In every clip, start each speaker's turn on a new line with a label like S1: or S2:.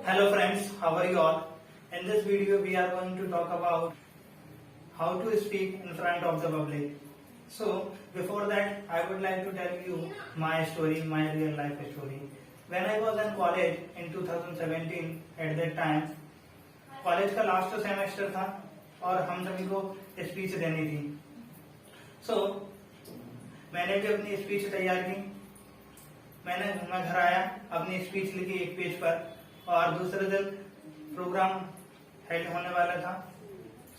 S1: Hello friends, how are you all? In this video we are going to talk about how to speak in front of the public. So before that I would like to tell you my story, my real life story. When I was in college in 2017 at that time, college का last semester था और हम सभी को speech देनी थी. सो मैंने भी अपनी स्पीच तैयार की. मैं घर आया, अपनी स्पीच लिखी एक पेज पर और दूसरे दिन प्रोग्राम हेल्ड होने वाला था.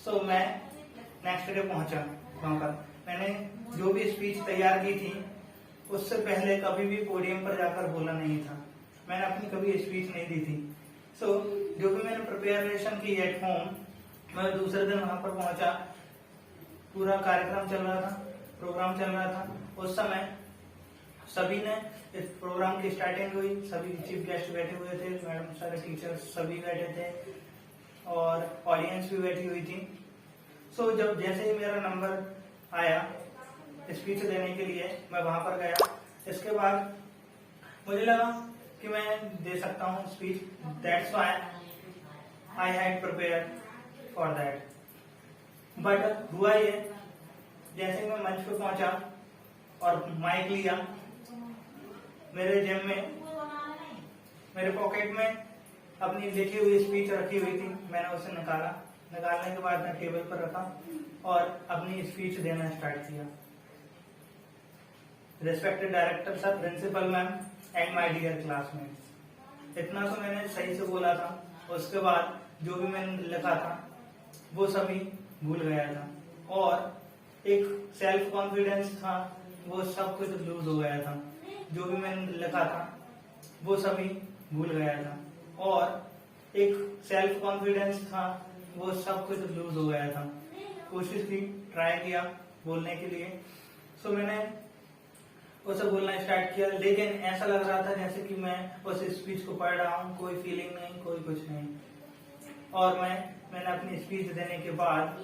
S1: सो मैं नेक्स्ट डे पहुंचा वहां पर. मैंने जो भी स्पीच तैयार की थी उससे पहले कभी भी पोडियम पर जाकर बोला नहीं था. मैंने अपनी कभी स्पीच नहीं दी थी. सो जो भी मैंने प्रिपरेशन की एट होम, मैं दूसरे दिन वहां पर पहुंचा. पूरा कार्यक्रम चल रहा था, प्रोग्राम चल रहा था. उस समय सभी ने इस प्रोग्राम की स्टार्टिंग हुई. सभी चीफ गेस्ट बैठे हुए थे, मैडम सारे टीचर्स सभी बैठे थे और ऑडियंस भी बैठी हुई थी. सो जब जैसे ही मेरा नंबर आया स्पीच देने के लिए, मैं वहां पर गया. इसके बाद मुझे लगा कि मैं दे सकता हूँ speech. That's why I had prepared for that. But हुआ ये, जैसे मैं मंच पे पहुंचा और माइक लिया, मेरे जेब में, मेरे पॉकेट में अपनी लिखी हुई स्पीच रखी हुई थी. मैंने उसे निकाला. निकालने के बाद मैं टेबल पर रखा और अपनी स्पीच देना स्टार्ट किया. Respected director sir, principal ma'am and my dear classmates. इतना तो मैंने सही से बोला था. उसके बाद जो भी मैंने लिखा था वो सभी भूल गया था और एक सेल्फ कॉन्फिडेंस था वो सब कुछ लूज हो गया था. जो भी मैंने लिखा था वो सभी भूल गया था और एक सेल्फ कॉन्फिडेंस था वो सब कुछ लूज हो गया था. कोशिश की, ट्राई किया बोलने के लिए. सो मैंने उसे बोलना स्टार्ट किया, लेकिन ऐसा लग रहा था जैसे कि मैं उस स्पीच को पढ़ रहा हूँ. कोई फीलिंग नहीं, कोई कुछ नहीं. और मैंने अपनी स्पीच देने के बाद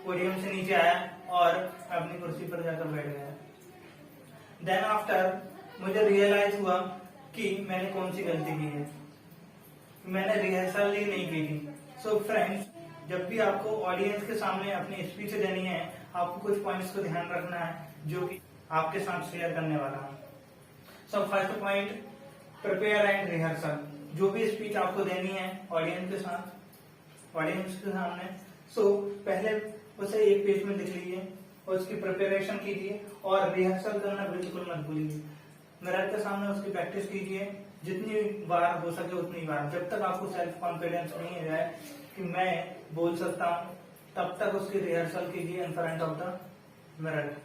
S1: पोडियम से नीचे आया और अपनी कुर्सी पर जाकर बैठ गया. देन आफ्टर मुझे रियलाइज हुआ कि मैंने कौन सी गलती की है. मैंने रिहर्सल ही नहीं की थी. सो फ्रेंड्स, जब भी आपको ऑडियंस के सामने अपनी स्पीच देनी है, आपको कुछ पॉइंट्स को ध्यान रखना है जो कि आपके साथ शेयर करने वाला हूँ. So first point, prepare and rehearsal. जो भी स्पीच आपको देनी है ऑडियंस के साथ, ऑडियंस के सामने, सो पहले उसे एक पेज में लिख लीजिए और उसकी प्रिपरेशन कीजिए और रिहर्सल करना बिल्कुल मत भूलिए. मिरर के सामने उसकी प्रैक्टिस कीजिए जितनी बार हो सके उतनी बार. जब तक आपको सेल्फ कॉन्फिडेंस नहीं है कि मैं बोल सकता हूँ, तब तक उसकी रिहर्सल कीजिए in front of the mirror.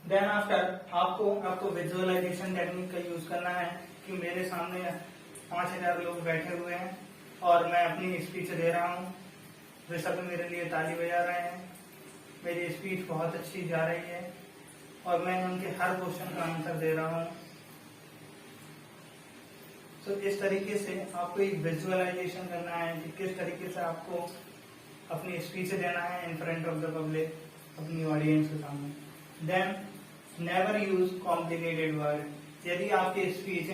S1: Then after आपको विजुअलाइजेशन टेक्निक का यूज करना है कि मेरे सामने 5000 लोग बैठे हुए हैं और मैं अपनी स्पीच दे रहा हूँ. वे सभी मेरे लिए ताली बजा रहे हैं. मेरी स्पीच बहुत अच्छी जा रही है और मैं उनके हर क्वेश्चन का आंसर दे रहा हूँ. तो इस तरीके से आपको एक विजुअलाइजेशन करना है कि किस तरीके से आपको अपनी स्पीच देना है in front of the public, अपनी ऑडियंस के सामने. Then never use complicated word. यदि आपकी स्पीच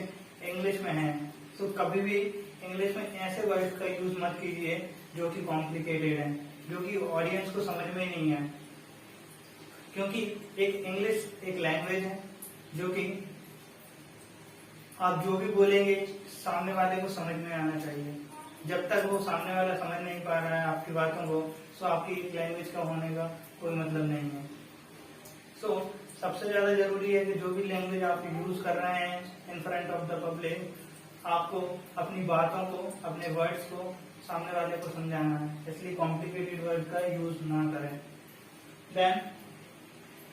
S1: इंग्लिश में है तो कभी भी इंग्लिश में ऐसे वर्ड का यूज मत कीजिए जो कि कॉम्प्लिकेटेड है, जो कि ऑडियंस को समझ में नहीं है. क्योंकि एक इंग्लिश एक लैंग्वेज है जो कि आप जो भी बोलेंगे सामने वाले को समझ में आना चाहिए. जब तक वो सामने वाला समझ नहीं पा रहा है आपकी बातों को, तो आपकी एक लैंग्वेज का होने का कोई मतलब नहीं है. सो सबसे ज्यादा जरूरी है कि जो भी लैंग्वेज आप यूज कर रहे हैं इन फ्रंट ऑफ द पब्लिक, आपको अपनी बातों को, अपने वर्ड्स को सामने वाले को समझाना है. इसलिए कॉम्प्लिकेटेड वर्ड का यूज ना करें. Then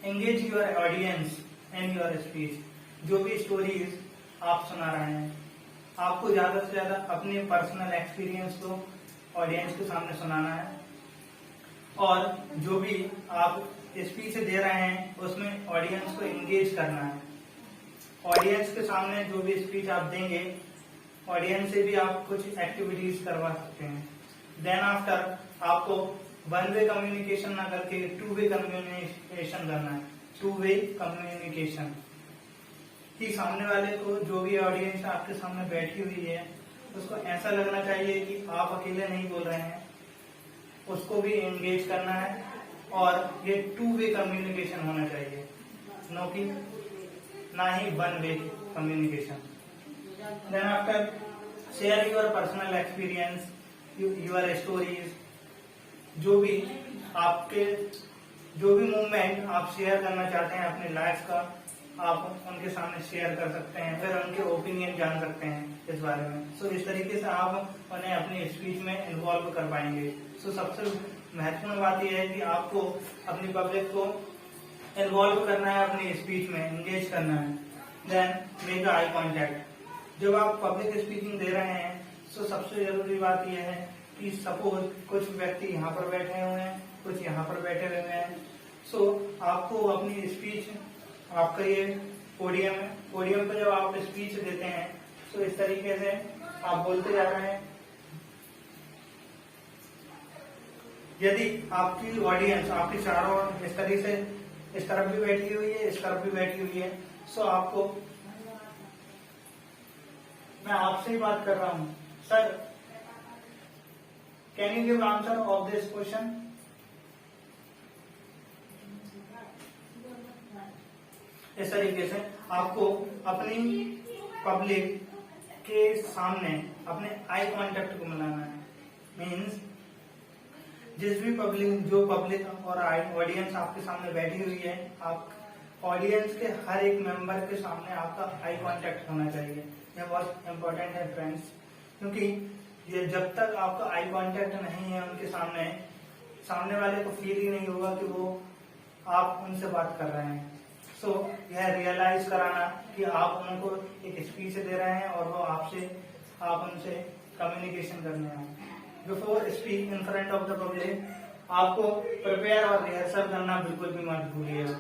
S1: engage your audience in your speech. जो भी स्टोरीज आप सुना रहे हैं, आपको ज्यादा से ज्यादा अपने पर्सनल एक्सपीरियंस को ऑडियंस के सामने सुनाना है. और जो भी आप स्पीच दे रहे हैं उसमें ऑडियंस को एंगेज करना है. ऑडियंस के सामने जो भी स्पीच आप देंगे, ऑडियंस से भी आप कुछ एक्टिविटीज करवा सकते हैं. देन आफ्टर आपको वन वे कम्युनिकेशन ना करके टू वे कम्युनिकेशन करना है. Two way communication. कि सामने वाले को, जो भी ऑडियंस आपके सामने बैठी हुई है, उसको ऐसा लगना चाहिए कि आप अकेले नहीं बोल रहे हैं, उसको भी एंगेज करना है और ये 2 वे कम्युनिकेशन होना चाहिए, ना ही 1 way communication. Then after share your personal experience, your stories, जो भी मूवमेंट आप शेयर करना चाहते हैं अपने लाइफ का, आप उनके सामने शेयर कर सकते हैं, फिर उनके ओपिनियन जान सकते हैं इस बारे में। सो इस तरीके से आप उन्हें अपनी स्पीच में इन्वॉल्व कर पाएंगे। सो सबसे महत्वपूर्ण बात यह है कि आपको अपनी पब्लिक को इन्वॉल्व करना है, अपनी स्पीच में एंगेज करना है। Then make eye contact. जब आप पब्लिक स्पीकिंग दे रहे हैं, तो सबसे जरूरी बात यह है कि सपोज कुछ व्यक्ति यहाँ पर बैठे हुए हैं, कुछ यहाँ पर बैठे हुए हैं। सो आपको अपनी स्पीच, आपका ये पोडियम है, पोडियम पे जब आप स्पीच देते हैं, तो इस तरीके से आप बोलते जा रहे हैं। यदि आपकी ऑडियंस आपके चारों ओर इस तरह से, इस तरफ भी बैठी हुई है, इस तरफ भी बैठी हुई है, सो आपको, मैं आपसे ही बात कर रहा हूं, sir can you give answer of this question. इस तरीके से आपको अपनी पब्लिक के सामने अपने आई कांटेक्ट को मिलाना है। मीन्स जिस भी पब्लिक, जो पब्लिक और ऑडियंस आपके सामने बैठी हुई है, आप ऑडियंस के हर एक मेंबर के सामने आपका आई कांटेक्ट होना चाहिए। यह बहुत इंपॉर्टेंट है फ्रेंड्स, क्योंकि ये जब तक आपका आई कांटेक्ट नहीं है उनके सामने, सामने वाले को फील ही नहीं होगा कि वो आप उनसे बात कर रहे हैं। सो यह रियलाइज कराना कि आप उनको एक स्पीच दे रहे हैं और वो आप उनसे कम्युनिकेशन करने आए। Before speak in front of the public, आपको प्रिपेयर और रिहर्सल करना बिल्कुल भी मत भूलिएगा।